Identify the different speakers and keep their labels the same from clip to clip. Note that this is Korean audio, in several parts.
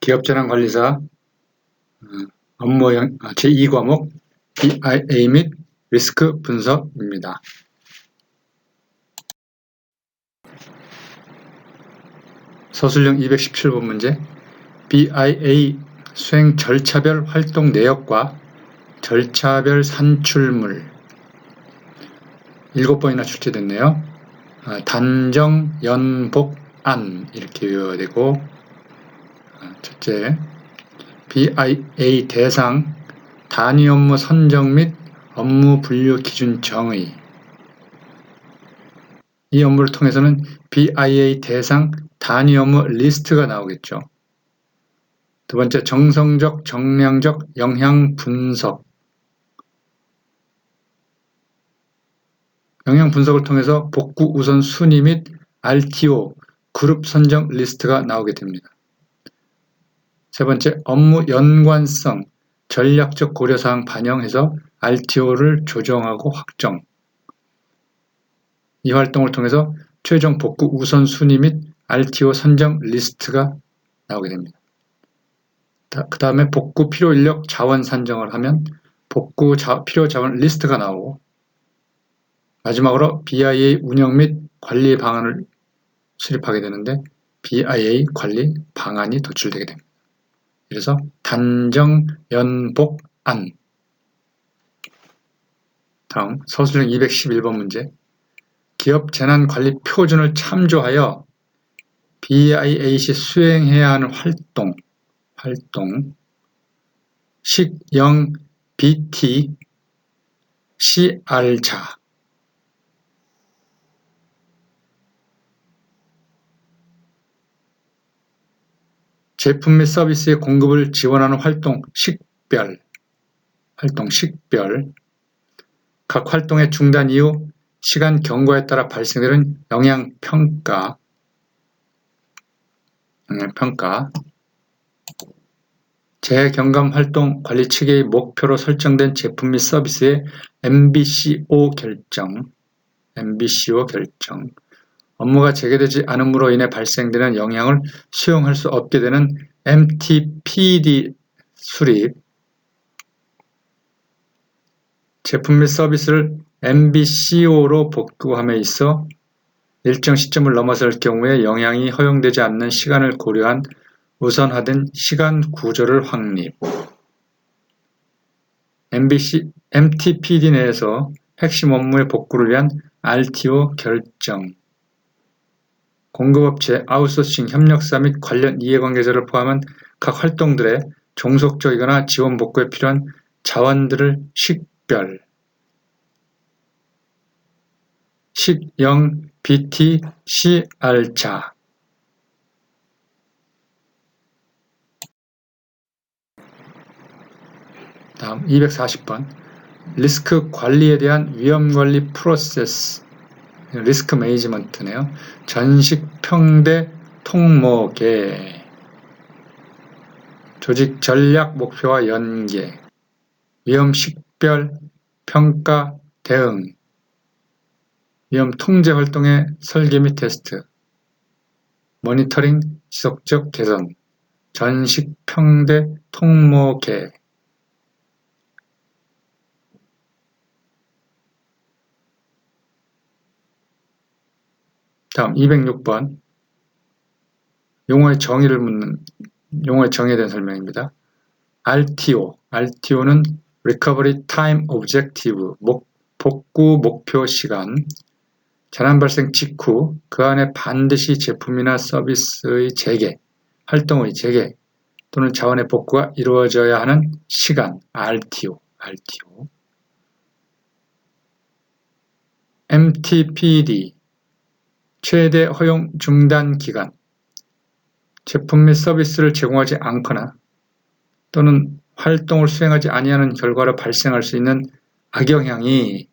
Speaker 1: 기업재난관리사 업무 제2과목 BIA 및 리스크 분석입니다. 서술형 217번 문제. BIA 수행 절차별 활동 내역과 절차별 산출물 7번이나 출제됐네요. 단정, 연복, 안 이렇게 외워야 되고, 첫째, BIA 대상, 단위 업무 선정 및 업무 분류 기준 정의. 이 업무를 통해서는 BIA 대상 단위 업무 리스트가 나오겠죠. 두 번째, 정성적, 정량적 영향 분석. 영향 분석을 통해서 복구 우선 순위 및 RTO, 그룹 선정 리스트가 나오게 됩니다. 세 번째, 업무 연관성, 전략적 고려사항 반영해서 RTO를 조정하고 확정. 이 활동을 통해서 최종 복구 우선순위 및 RTO 선정 리스트가 나오게 됩니다. 그 다음에 복구 필요 인력 자원 산정을 하면 복구 필요 자원 리스트가 나오고, 마지막으로 BIA 운영 및 관리 방안을 수립하게 되는데 BIA 관리 방안이 도출되게 됩니다. 그래서 단정, 연복, 안. 다음 서술형 211번 문제. 기업 재난 관리 표준을 참조하여 BIA 시 수행해야 하는 활동 식0 BT CR자 제품 및 서비스의 공급을 지원하는 활동 식별 각 활동의 중단 이후 시간 경과에 따라 발생되는 영향평가 재경감 활동 관리 체계의 목표로 설정된 제품 및 서비스의 MBCO 결정 업무가 재개되지 않음으로 인해 발생되는 영향을 수용할 수 없게 되는 MTPD 수립 제품 및 서비스를 MBCO로 복구함에 있어 일정 시점을 넘어설 경우에 영향이 허용되지 않는 시간을 고려한 우선화된 시간 구조를 확립. MTPD 내에서 핵심 업무의 복구를 위한 RTO 결정. 공급업체, 아웃소싱, 협력사 및 관련 이해관계자를 포함한 각 활동들의 종속적이거나 지원 복구에 필요한 자원들을 식별. 식0 BT CR자 다음 240번 리스크 관리에 대한 위험관리 프로세스 리스크 매니지먼트네요. 전식 평대 통모계 조직 전략 목표와 연계 위험 식별 평가 대응 위험 통제 활동의 설계 및 테스트 모니터링 지속적 개선 전식 평대 통모계 다음 206번 용어의 정의에 대한 설명입니다. RTO는 Recovery Time Objective, 복구 목표 시간, 재난 발생 직후 그 안에 반드시 제품이나 서비스의 재개, 활동의 재개 또는 자원의 복구가 이루어져야 하는 시간, RTO. MTPD 최대 허용 중단 기간 제품 및 서비스를 제공하지 않거나 또는 활동을 수행하지 아니하는 결과로 발생할 수 있는 악영향이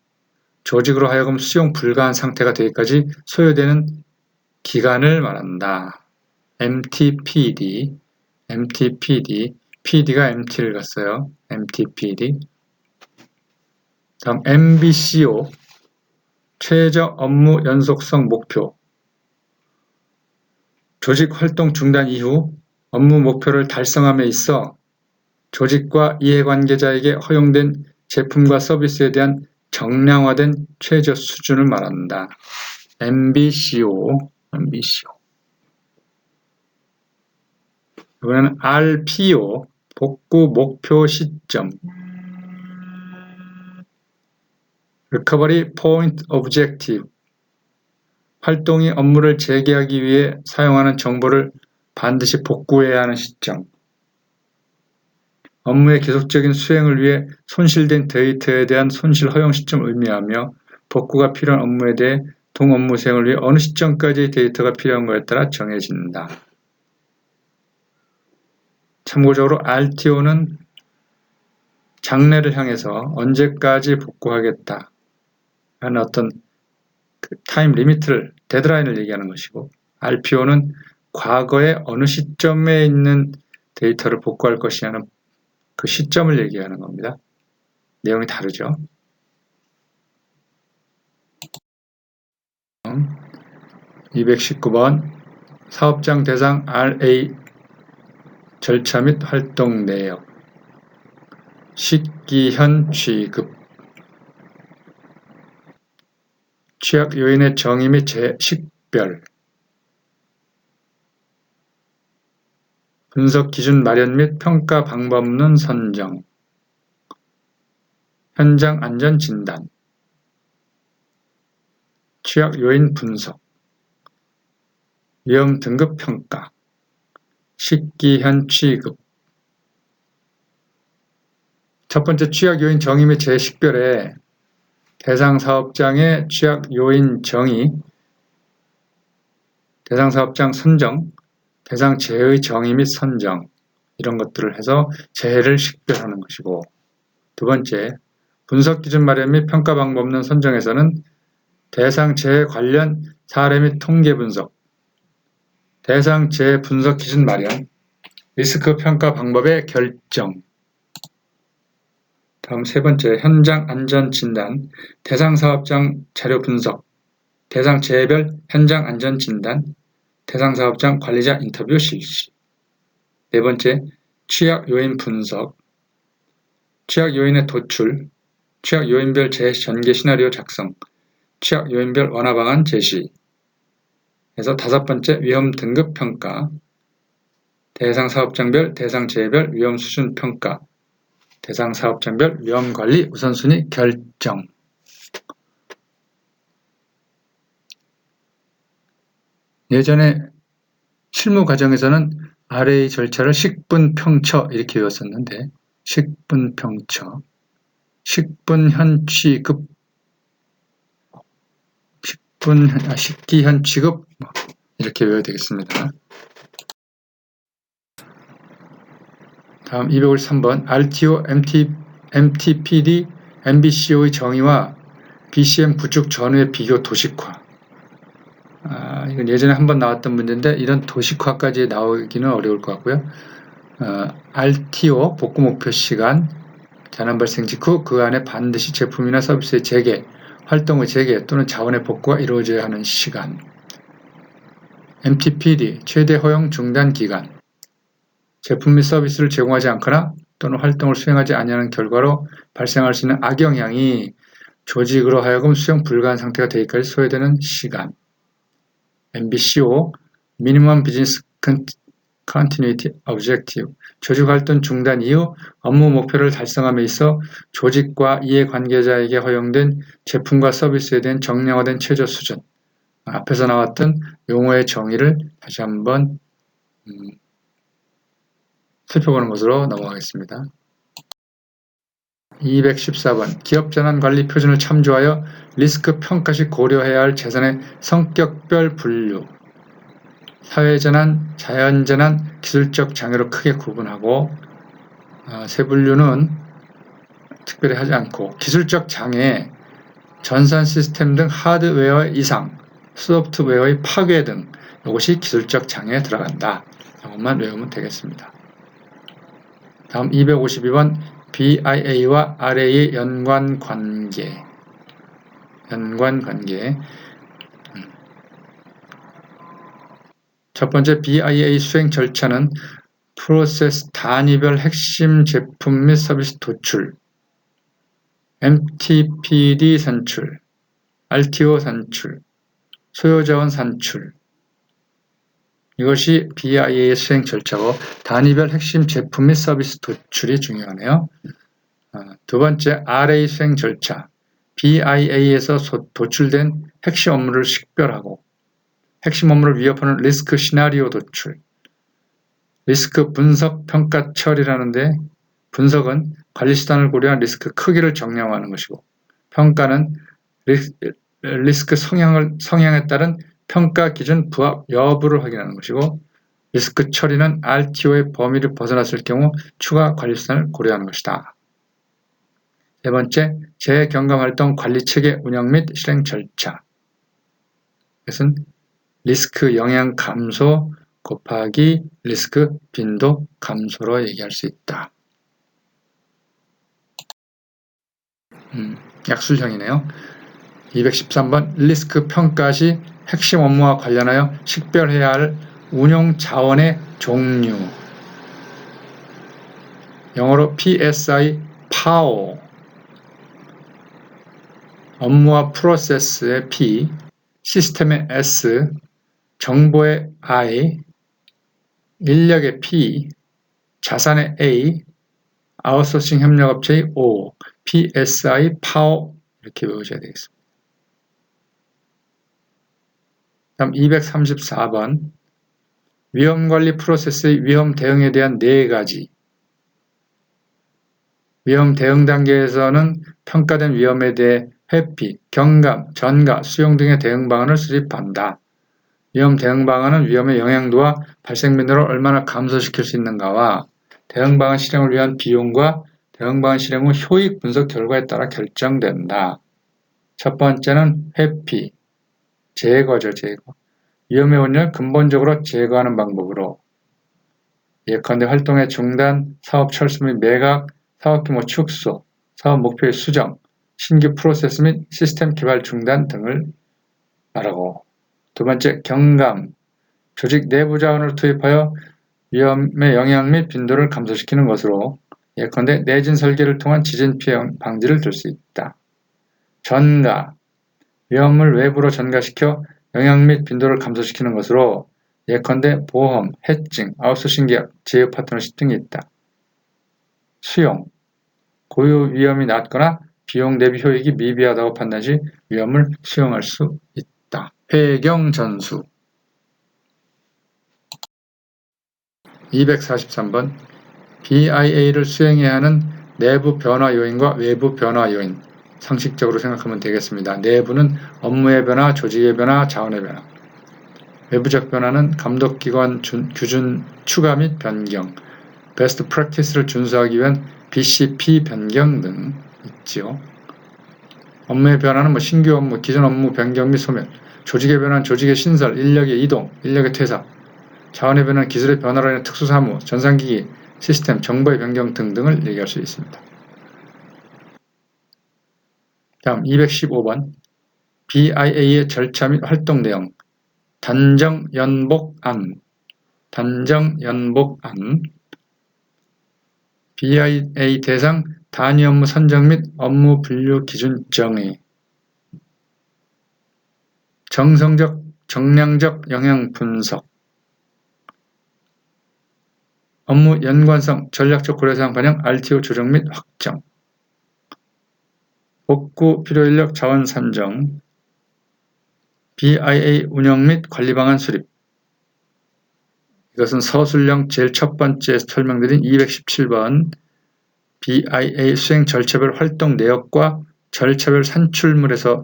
Speaker 1: 조직으로 하여금 수용 불가한 상태가 되기까지 소요되는 기간을 말한다. MTPD, PD가 MT를 갔어요. MTPD. 다음 MBCO, 최저 업무 연속성 목표. 조직 활동 중단 이후 업무 목표를 달성함에 있어 조직과 이해관계자에게 허용된 제품과 서비스에 대한 정량화된 최저 수준을 말한다. MBCO. 이번에는 RPO, 복구 목표 시점. Recovery Point Objective. 활동이 업무를 재개하기 위해 사용하는 정보를 반드시 복구해야 하는 시점. 업무의 계속적인 수행을 위해 손실된 데이터에 대한 손실 허용 시점을 의미하며 복구가 필요한 업무에 대해 동업무 수행을 위해 어느 시점까지의 데이터가 필요한가에 따라 정해진다. 참고적으로 RTO는 장래를 향해서 언제까지 복구하겠다 하는 어떤 타임 리미트를, 데드라인을 얘기하는 것이고, RPO는 과거의 어느 시점에 있는 데이터를 복구할 것이냐는 그 시점을 얘기하는 겁니다. 내용이 다르죠. 219번 사업장 대상 RA 절차 및 활동 내역. 식기현 취급. 취약 요인의 정의 및 식별. 분석 기준 마련 및 평가 방법론 선정. 현장 안전 진단. 취약 요인 분석. 위험 등급 평가. 식기현 취급. 첫 번째 취약 요인 정의 및 재식별에 대상 사업장의 취약 요인 정의, 대상 사업장 선정, 대상 재해의 정의 및 선정, 이런 것들을 해서 재해를 식별하는 것이고, 두 번째, 분석 기준 마련 및 평가 방법론 선정에서는 대상 재해 관련 사례 및 통계 분석, 대상 재해 분석 기준 마련, 리스크 평가 방법의 결정. 다음 세 번째, 현장 안전 진단, 대상 사업장 자료 분석, 대상 재해별 현장 안전 진단, 대상 사업장 관리자 인터뷰 실시. 네 번째, 취약 요인 분석, 취약 요인의 도출, 취약 요인별 재해 전개 시나리오 작성, 취약 요인별 완화 방안 제시. 그래서 다섯 번째, 위험 등급 평가, 대상 사업장별, 대상 재해별 위험 수준 평가, 대상 사업장별 위험 관리 우선순위 결정. 예전에 실무 과정에서는 RA 절차를 식분평처 이렇게 외웠었는데, 식분평처, 식기현 취급 이렇게 외워야 되겠습니다. 다음 253번 RTO, MTPD, MBCO의 정의와 BCM 구축 전후의 비교 도식화. 이건 예전에 한번 나왔던 문제인데 이런 도식화까지 나오기는 어려울 것 같고요. RTO, 복구 목표 시간, 재난 발생 직후 그 안에 반드시 제품이나 서비스의 재개, 활동의 재개 또는 자원의 복구가 이루어져야 하는 시간. MTPD, 최대 허용 중단 기간. 제품 및 서비스를 제공하지 않거나 또는 활동을 수행하지 아니하는 결과로 발생할 수 있는 악영향이 조직으로 하여금 수용 불가한 상태가 되기까지 소요되는 시간. MBCO, Minimum Business Continuity Objective, 조직 활동 중단 이후 업무 목표를 달성함에 있어 조직과 이해관계자에게 허용된 제품과 서비스에 대한 정량화된 최저 수준. 앞에서 나왔던 용어의 정의를 다시 한번 살펴보는 것으로 넘어가겠습니다. 214번 기업재난관리 표준을 참조하여 리스크 평가 시 고려해야 할 재산의 성격별 분류. 사회재난, 자연재난, 기술적 장애로 크게 구분하고 세 분류는 특별히 하지 않고 기술적 장애, 전산 시스템 등 하드웨어의 이상, 소프트웨어의 파괴 등 이것이 기술적 장애에 들어간다. 이것만 외우면 되겠습니다. 다음 252번 BIA와 RA의 연관관계. 첫 번째 BIA 수행 절차는 프로세스 단위별 핵심 제품 및 서비스 도출, MTPD 산출, RTO 산출, 소요자원 산출, 이것이 BIA 수행 절차고 단위별 핵심 제품 및 서비스 도출이 중요하네요. 두 번째 RA 수행 절차, BIA에서 도출된 핵심 업무를 식별하고 핵심 업무를 위협하는 리스크 시나리오 도출, 리스크 분석 평가 처리라는데 분석은 관리 수단을 고려한 리스크 크기를 정량화하는 것이고 평가는 리스크 성향에 따른 평가 기준 부합 여부를 확인하는 것이고 리스크 처리는 RTO의 범위를 벗어났을 경우 추가 관리 수단을 고려하는 것이다. 세 번째, 재경감활동 관리체계 운영 및 실행 절차. 이것은 리스크 영향 감소 곱하기 리스크 빈도 감소로 얘기할 수 있다. 약술형이네요. 213번 리스크 평가 시 핵심 업무와 관련하여 식별해야 할 운용 자원의 종류. 영어로 PSI, POW. 업무와 프로세스의 P, 시스템의 S, 정보의 I, 인력의 P, 자산의 A, 아웃소싱 협력업체의 O, PSI, POW 이렇게 외우셔야 되겠습니다. 다음 234번 위험관리 프로세스의 위험 대응에 대한 4가지. 위험 대응 단계에서는 평가된 위험에 대해 회피, 경감, 전가, 수용 등의 대응 방안을 수립한다. 위험 대응 방안은 위험의 영향도와 발생 빈도를 얼마나 감소시킬 수 있는가와 대응 방안 실행을 위한 비용과 대응 방안 실행 후 효익 분석 결과에 따라 결정된다. 첫 번째는 회피, 제거죠, 제거. 위험의 원인을 근본적으로 제거하는 방법으로 예컨대 활동의 중단, 사업 철수 및 매각, 사업 규모 축소, 사업 목표의 수정, 신규 프로세스 및 시스템 개발 중단 등을 말하고 두 번째, 경감, 조직 내부 자원을 투입하여 위험의 영향 및 빈도를 감소시키는 것으로 예컨대 내진 설계를 통한 지진 피해 방지를 줄 수 있다. 전가, 위험을 외부로 전가시켜 영향 및 빈도를 감소시키는 것으로 예컨대 보험, 해칭, 아웃소싱 계약, 제휴 파트너십 등이 있다. 수용, 고유 위험이 낮거나 비용 대비 효익이 미비하다고 판단 시 위험을 수용할 수 있다. 회경 전수 243번 BIA를 수행해야 하는 내부 변화 요인과 외부 변화 요인 상식적으로 생각하면 되겠습니다. 내부는 업무의 변화, 조직의 변화, 자원의 변화. 외부적 변화는 감독기관 규준 추가 및 변경, 베스트 프랙티스를 준수하기 위한 BCP 변경 등 있지요. 업무의 변화는 신규 업무, 기존 업무 변경 및 소멸, 조직의 변화는 조직의 신설, 인력의 이동, 인력의 퇴사, 자원의 변화는 기술의 변화로 인한 특수사무, 전산기기, 시스템, 정보의 변경 등등을 얘기할 수 있습니다. 다음 215번 BIA의 절차 및 활동 내용 단정 연복안 BIA 대상 단위 업무 선정 및 업무 분류 기준 정의 정량적 영향 분석 업무 연관성 전략적 고려사항 반영 RTO 조정 및 확정 복구 필요인력 자원 산정 BIA 운영 및 관리 방안 수립 이것은 서술형 제일 첫 번째 설명드린 217번 BIA 수행 절차별 활동 내역과 절차별 산출물에서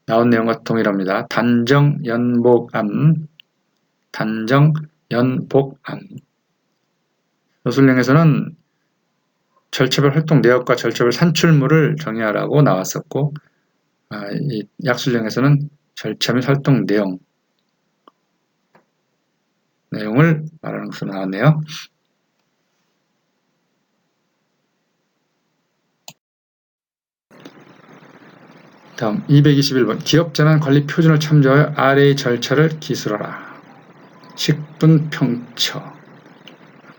Speaker 1: 나온 내용과 동일합니다. 단정 연복안 서술형에서는 절차별 활동 내역과 절차별 산출물을 정의하라고 나왔었고 이 약술형에서는 절차 및 활동 내용을 말하는 것으로 나왔네요. 다음 221번 기업재난 관리 표준을 참조하여 RA 절차를 기술하라. 식분평처.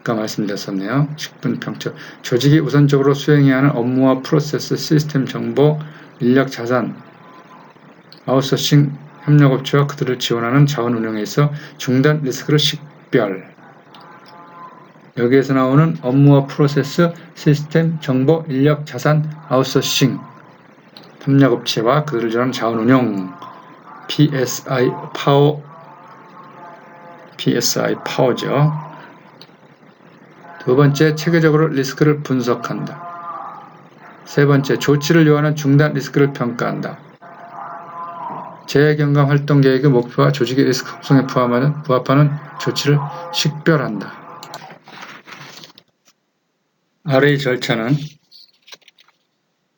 Speaker 1: 아까 말씀드렸었네요. 식분평처. 조직이 우선적으로 수행해야 하는 업무와 프로세스, 시스템 정보, 인력 자산, 아웃소싱 협력업체와 그들을 지원하는 자원 운영에 있어 중단 리스크를 식별. 여기에서 나오는 업무와 프로세스, 시스템, 정보, 인력, 자산, 아웃소싱 협력업체와 그들을 지원하는 자원 운영. PSI 파워죠. 두 번째, 체계적으로 리스크를 분석한다. 세 번째, 조치를 요하는 중단 리스크를 평가한다. 재경감 활동 계획의 목표와 조직의 리스크 속성에 부합하는 조치를 식별한다. 아래의 절차는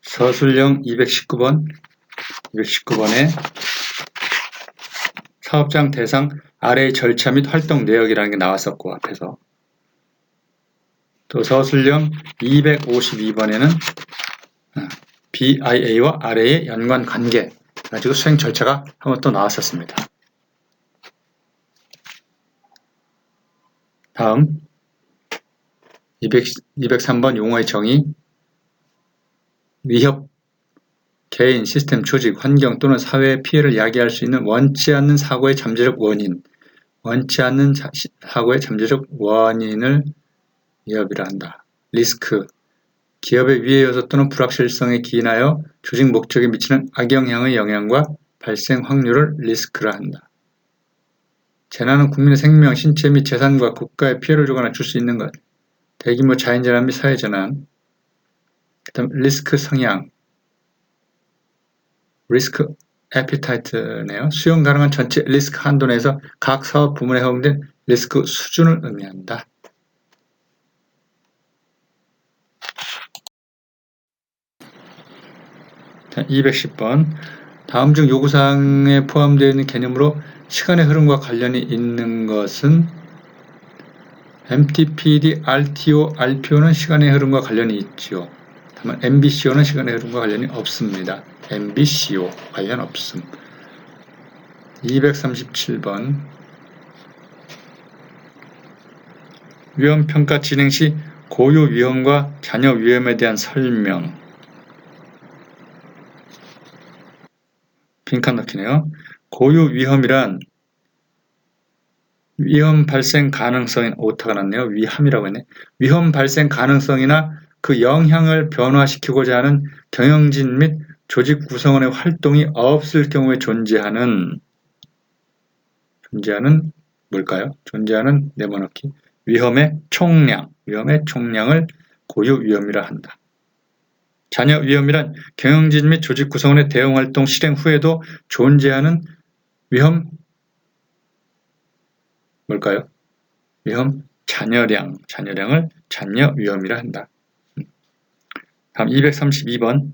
Speaker 1: 서술형 219번에 사업장 대상 아래의 절차 및 활동 내역이라는 게 나왔었고 앞에서 또 서술형 252번에는 BIA와 아래의 연관 관계 가지고 수행 절차가 한번 또 나왔었습니다. 다음 203번 용어의 정의. 위협, 개인, 시스템, 조직, 환경 또는 사회의 피해를 야기할 수 있는 원치 않는 사고의 잠재적 원인, 원치 않는 사고의 잠재적 원인을 위협이라 한다. 리스크, 기업의 위해 요소 또는 불확실성에 기인하여 조직 목적에 미치는 악영향의 영향과 발생 확률을 리스크라 한다. 재난은 국민의 생명, 신체 및 재산과 국가에 피해를 주거나 줄 수 있는 것. 대규모 자연재난 및 사회재난. 그 다음 리스크 성향, 리스크 에피타이트네요. 수용 가능한 전체 리스크 한도 내에서 각 사업 부문에 허용된 리스크 수준을 의미한다. 자, 210번. 다음 중 요구사항에 포함되어 있는 개념으로 시간의 흐름과 관련이 있는 것은 MTPD, RTO, RPO는 시간의 흐름과 관련이 있지요. 다만 MBCO는 시간의 흐름과 관련이 없습니다. MBCO 관련 없음. 237번. 위험평가 진행 시 고유 위험과 잔여 위험에 대한 설명. 빈칸 넣기네요. 고유 위험이란 위험 발생 가능성인 오타가 났네요. 위험이라고 했네. 위험 발생 가능성이나 그 영향을 변화시키고자 하는 경영진 및 조직 구성원의 활동이 없을 경우에 존재하는 뭘까요? 존재하는 네모넣기. 위험의 총량을 고유 위험이라 한다. 잔여 위험이란 경영진 및 조직 구성원의 대응 활동 실행 후에도 존재하는 위험 뭘까요? 위험 잔여량을 잔여 위험이라 한다. 다음 232번.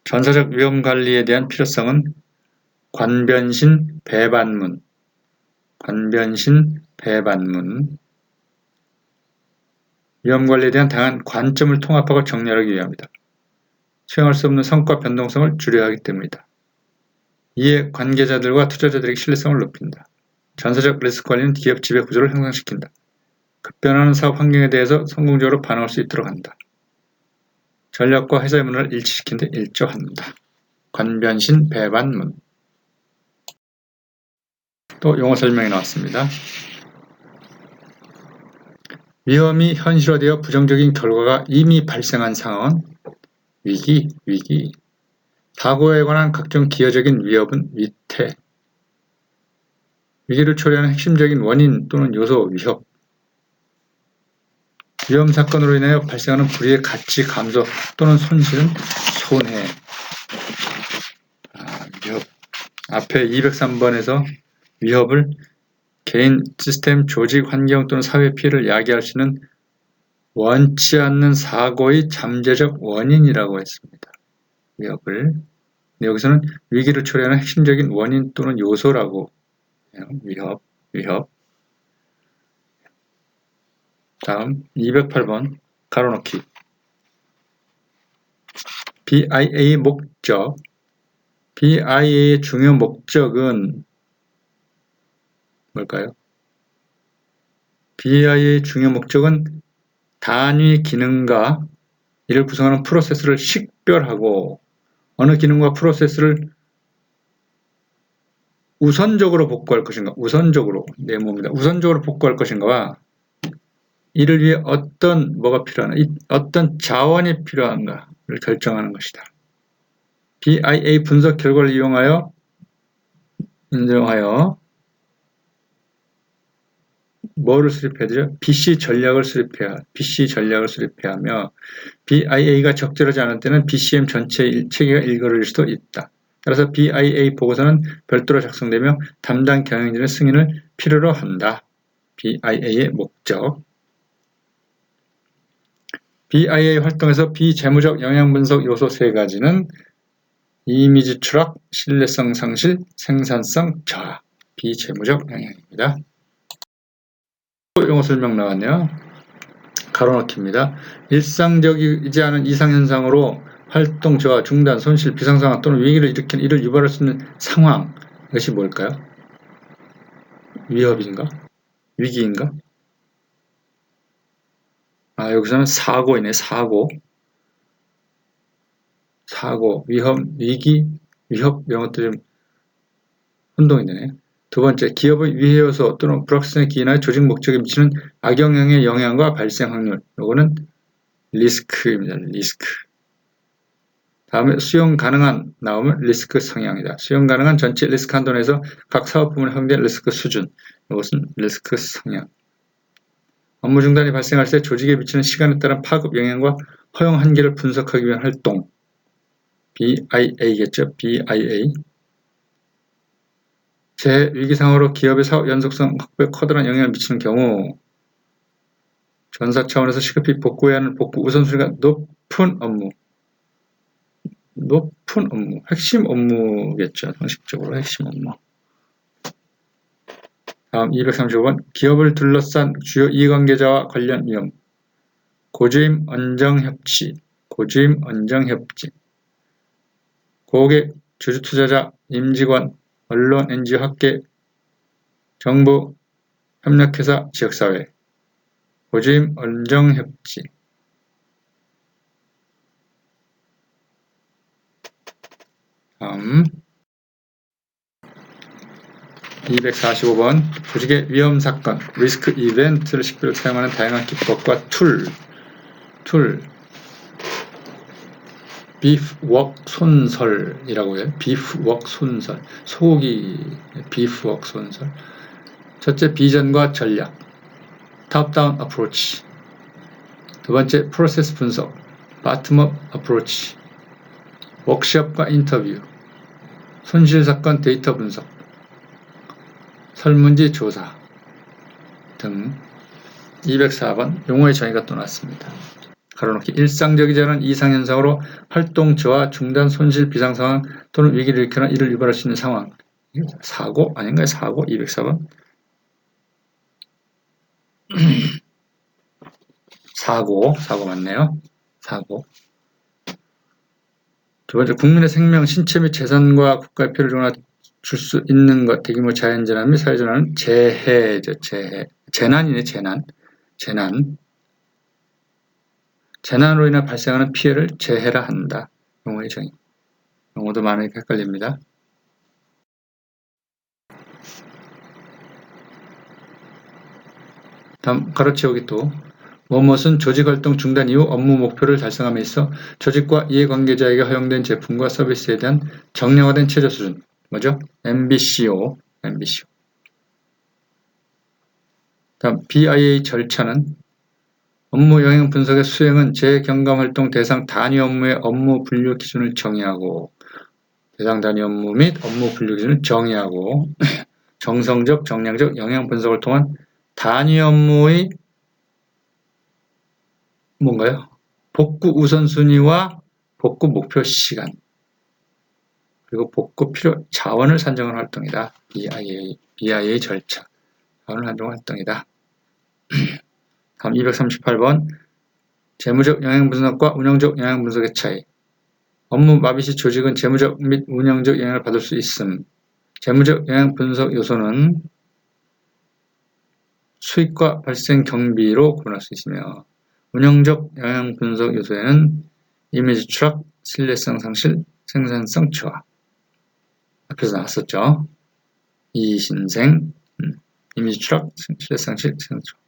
Speaker 1: 전사적 위험 관리에 대한 필요성은 관변신 배반문. 위험 관리에 대한 다양한 관점을 통합하고 정렬하기 위함이다. 수용할 수 없는 성과 변동성을 줄여야 하기 때문이다. 이에 관계자들과 투자자들에게 신뢰성을 높인다. 전사적 리스크 관리는 기업 지배 구조를 향상시킨다. 급변하는 사업 환경에 대해서 성공적으로 반응할 수 있도록 한다. 전략과 회사의 문화를 일치시키는 데 일조한다. 관변신 배반문. 또 용어 설명이 나왔습니다. 위험이 현실화되어 부정적인 결과가 이미 발생한 상황은 위기. 사고에 관한 각종 기여적인 위협은 위태. 위기를 초래하는 핵심적인 원인 또는 요소 위협. 위험 사건으로 인하여 발생하는 불이의 가치 감소 또는 손실은 손해. 위협. 앞에 203번에서 위협을 개인, 시스템, 조직, 환경 또는 사회 피해를 야기할 수 있는 원치 않는 사고의 잠재적 원인이라고 했습니다. 위협을. 여기서는 위기를 초래하는 핵심적인 원인 또는 요소라고 해요. 위협. 다음 208번 가로넣기. BIA의 목적. BIA의 중요 목적은 뭘까요? BI의 중요 목적은 단위 기능과 이를 구성하는 프로세스를 식별하고 어느 기능과 프로세스를 우선적으로 복구할 것인가, 우선적으로 복구할 것인가와 이를 위해 뭐가 필요한가, 어떤 자원이 필요한가를 결정하는 것이다. BIA 분석 결과를 인정하여 뭐를 수립해야죠? BC 전략을 수립해야 하며 BIA가 적절하지 않을 때는 BCM 전체 체계가 일거릴 수도 있다. 따라서 BIA 보고서는 별도로 작성되며 담당 경영진의 승인을 필요로 한다. BIA의 목적. BIA 활동에서 비재무적 영향분석 요소 3가지는 이미지 추락, 신뢰성 상실, 생산성 저하. 비재무적 영향입니다. 용어 설명 나왔네요. 가로넣기입니다. 일상적이지 않은 이상현상으로 활동 저하, 중단, 손실, 비상상황 또는 위기를 일으키는 이를 유발할 수 있는 상황. 이것이 뭘까요? 위협인가? 위기인가? 여기서는 사고이네. 사고, 위험, 위기, 위협 이런 것들이 좀 혼동이 되네. 두 번째, 기업의 위해 요소 또는 불확실성의 기인하여 조직 목적에 미치는 악영향의 영향과 발생 확률. 요거는 리스크입니다. 리스크. 다음에 수용 가능한 나오면 리스크 성향이다. 수용 가능한 전체 리스크 한도에서 각 사업 부문에 확대된 리스크 수준. 이것은 리스크 성향. 업무 중단이 발생할 때 조직에 미치는 시간에 따른 파급 영향과 허용 한계를 분석하기 위한 활동. BIA겠죠. BIA. 위기 상황으로 기업의 사업 연속성 확보에 커다란 영향을 미치는 경우 전사 차원에서 시급히 복구해야 하는 복구 우선순위가 높은 업무, 핵심 업무겠죠. 상식적으로 핵심 업무. 다음 235번 기업을 둘러싼 주요 이해관계자와 관련 위험. 고주임 언정협치, 고객, 주주투자자, 임직원, 언론, NGO, 학계, 정부, 협력회사, 지역사회. 고주임 언정협치. 다음 245번 조직의 위험사건, 리스크 이벤트를 식별로 사용하는 다양한 기법과 툴 비프웍 손설이라고 해요. 비프웍 손설, 소고기 비프웍 손설. 첫째, 비전과 전략, 탑다운 어프로치. 두 번째, 프로세스 분석, 바텀업 어프로치. 워크숍과 인터뷰, 손실사건 데이터 분석, 설문지 조사 등. 204번 용어의 정의가 또 나왔습니다. 가로넣기 일상적이지 않은 이상현상으로 활동 저하, 중단, 손실, 비상상황 또는 위기를 일으키거나 이를 유발할 수 있는 상황. 사고 아닌가요? 사고 204번. 사고 맞네요. 사고. 두 번째, 국민의 생명, 신체 및 재산과 국가의 피해를 줄 수 있는 것, 대규모 자연재난 및 사회재난은 재해죠. 재난이네. 재난으로 인해 발생하는 피해를 재해라 한다. 용어의 정의. 용어도 많으니까 헷갈립니다. 다음 가로채우기 또. 무엇은 조직활동 중단 이후 업무 목표를 달성함에 있어 조직과 이해관계자에게 허용된 제품과 서비스에 대한 정량화된 최저 수준. 뭐죠? MBCO. 다음 BIA 절차는 업무 영향 분석의 수행은 재경감활동 대상 단위 업무의 업무 분류 기준을 정의하고 대상 단위 업무 및 업무 분류 기준을 정의하고 정성적, 정량적 영향 분석을 통한 단위 업무의 뭔가요? 복구 우선순위와 복구 목표 시간 그리고 복구 필요 자원을 산정하는 활동이다. BIA 절차 자원을 산정하는 활동이다. 다음 238번 재무적 영향 분석과 운영적 영향 분석의 차이. 업무 마비 시 조직은 재무적 및 운영적 영향을 받을 수 있음. 재무적 영향 분석 요소는 수익과 발생 경비로 구분할 수 있으며 운영적 영향 분석 요소에는 이미지 추락, 신뢰성 상실, 생산성 저하. 앞에서 나왔었죠. 이신생, 이미지 추락, 신뢰성 상실, 생산성 저하.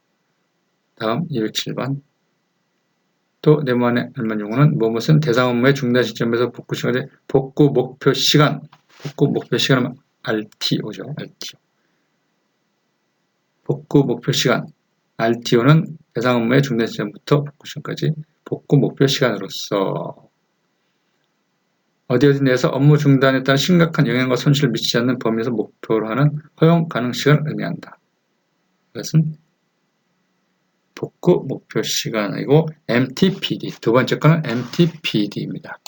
Speaker 1: 다음 207번. 또 네모안의 알만 용어는 무엇은 대상 업무의 중단 시점에서 복구 시간에 복구 목표 시간은 RTO죠. RTO. 복구 목표 시간 RTO는 대상 업무의 중단 시점부터 복구 시간까지 복구 목표 시간으로서 어디 내에서 업무 중단에 따른 심각한 영향과 손실을 미치지 않는 범위에서 목표로 하는 허용 가능 시간을 의미한다. 이것은 복구 목표 시간이고 MTPD, 두 번째 거는 MTPD입니다.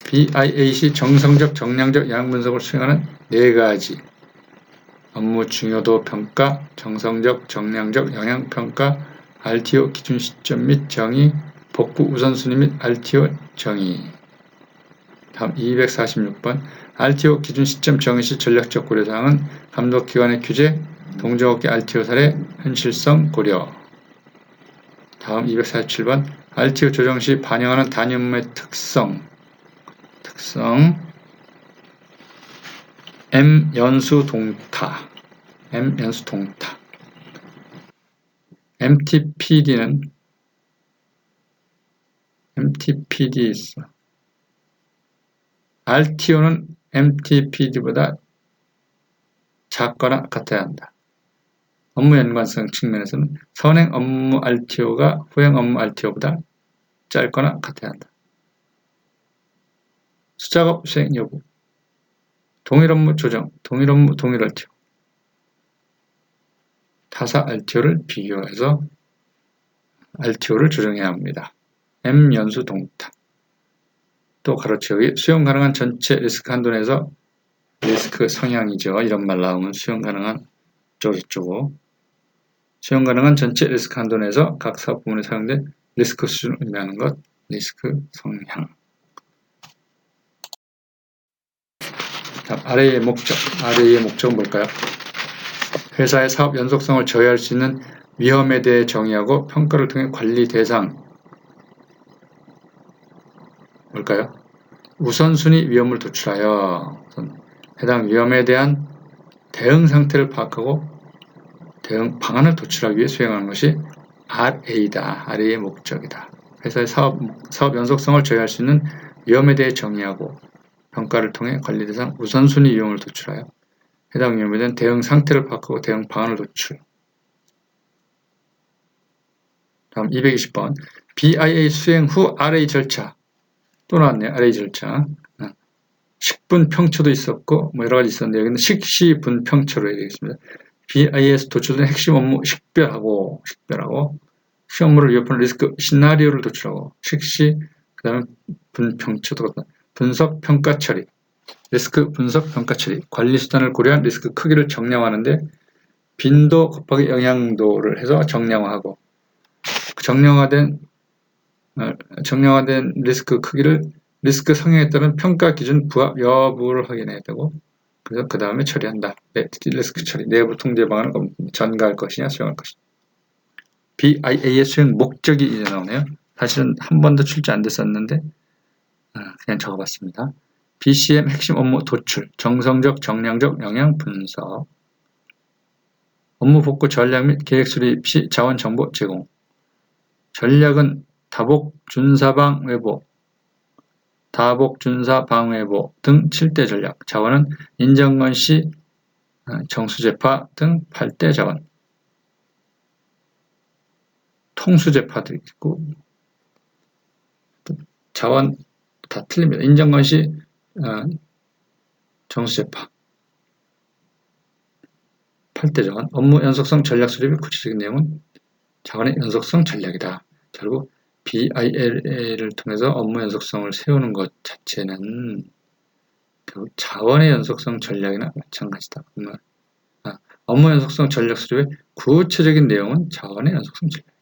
Speaker 1: BIAC 정성적, 정량적 영향 분석을 수행하는 네 가지 업무 중요도 평가, 정성적, 정량적 영향 평가, RTO 기준 시점 및 정의, 복구 우선순위 및 RTO 정의. 다음 246번. RTO 기준 시점 정의 시 전략적 고려사항은 감독기관의 규제, 동종업계 RTO 사례, 현실성 고려. 다음 247번. RTO 조정 시 반영하는 단위 업무의 특성. M연수 동타. MTPD 있어. RTO는 MTPD보다 작거나 같아야 한다. 업무 연관성 측면에서는 선행 업무 RTO가 후행 업무 RTO보다 짧거나 같아야 한다. 수작업 수행 여부, 동일 업무 조정, 동일 업무 동일 RTO, 타사 RTO를 비교해서 RTO를 조정해야 합니다. M연수 동타. 또 가로채우기, 수용 가능한 전체 리스크 한도 내에서 리스크 성향이죠. 이런 말 나오면 수용 가능한 저쪽으로 수용 가능한 전체 리스크 한도 내에서 각 사업 부문에 사용된 리스크 수준을 의미하는 것, 리스크 성향. 다음 RA의 목적. RA의 목적은 뭘까요? 회사의 사업 연속성을 저해할 수 있는 위험에 대해 정의하고 평가를 통해 관리 대상. 뭘까요? 우선순위 위험을 도출하여 해당 위험에 대한 대응 상태를 파악하고 대응 방안을 도출하기 위해 수행하는 것이 RA다. RA의 목적이다. 회사의 사업 연속성을 저해할 수 있는 위험에 대해 정의하고 평가를 통해 관리 대상 우선순위 위험을 도출하여 해당 위험에 대한 대응 상태를 파악하고 대응 방안을 도출. 다음 220번. BIA 수행 후 RA 절차. 또 나왔네요. RA 절차. 식분 평초도 있었고 여러 가지 있었는데 여기는 식시분 평초로 해야 되겠습니다. BIA에서 도출된 핵심 업무 식별하고 시 업무를 위협하는 리스크 시나리오를 도출하고 식시 그 다음에 분평초도 분석 평가 처리 리스크 분석 평가 처리 관리 수단을 고려한 리스크 크기를 정량화하는데 빈도 곱하기 영향도를 해서 정량화하고 정량화된 리스크 크기를 리스크 성향에 따른 평가 기준 부합 여부를 확인해야 되고 그래서 그 다음에 처리한다. 리스크 처리, 내부 통제 방안을 전가할 것이냐 수용할 것이냐. BIA의 수행 목적이 이제 나오네요. 사실은 한 번도 출제 안 됐었는데 그냥 적어봤습니다. BCM 핵심 업무 도출, 정성적, 정량적 영향 분석, 업무 복구 전략 및 계획 수립 시 자원 정보 제공, 전략은 다복, 준사방, 외보, 다복, 준사, 방외보 등 7대 전략, 자원은 인정건 시 정수제파 등 8대 자원, 통수제파도 있고 자원 다 틀립니다. 인정건 시 정수제파 8대 자원, 업무 연속성 전략 수립의 구체적인 내용은 자원의 연속성 전략이다. 결국 BILA를 통해서 업무 연속성을 세우는 것 자체는 결국 자원의 연속성 전략이나 마찬가지다. 업무 연속성 전략 수립의 구체적인 내용은 자원의 연속성 전략.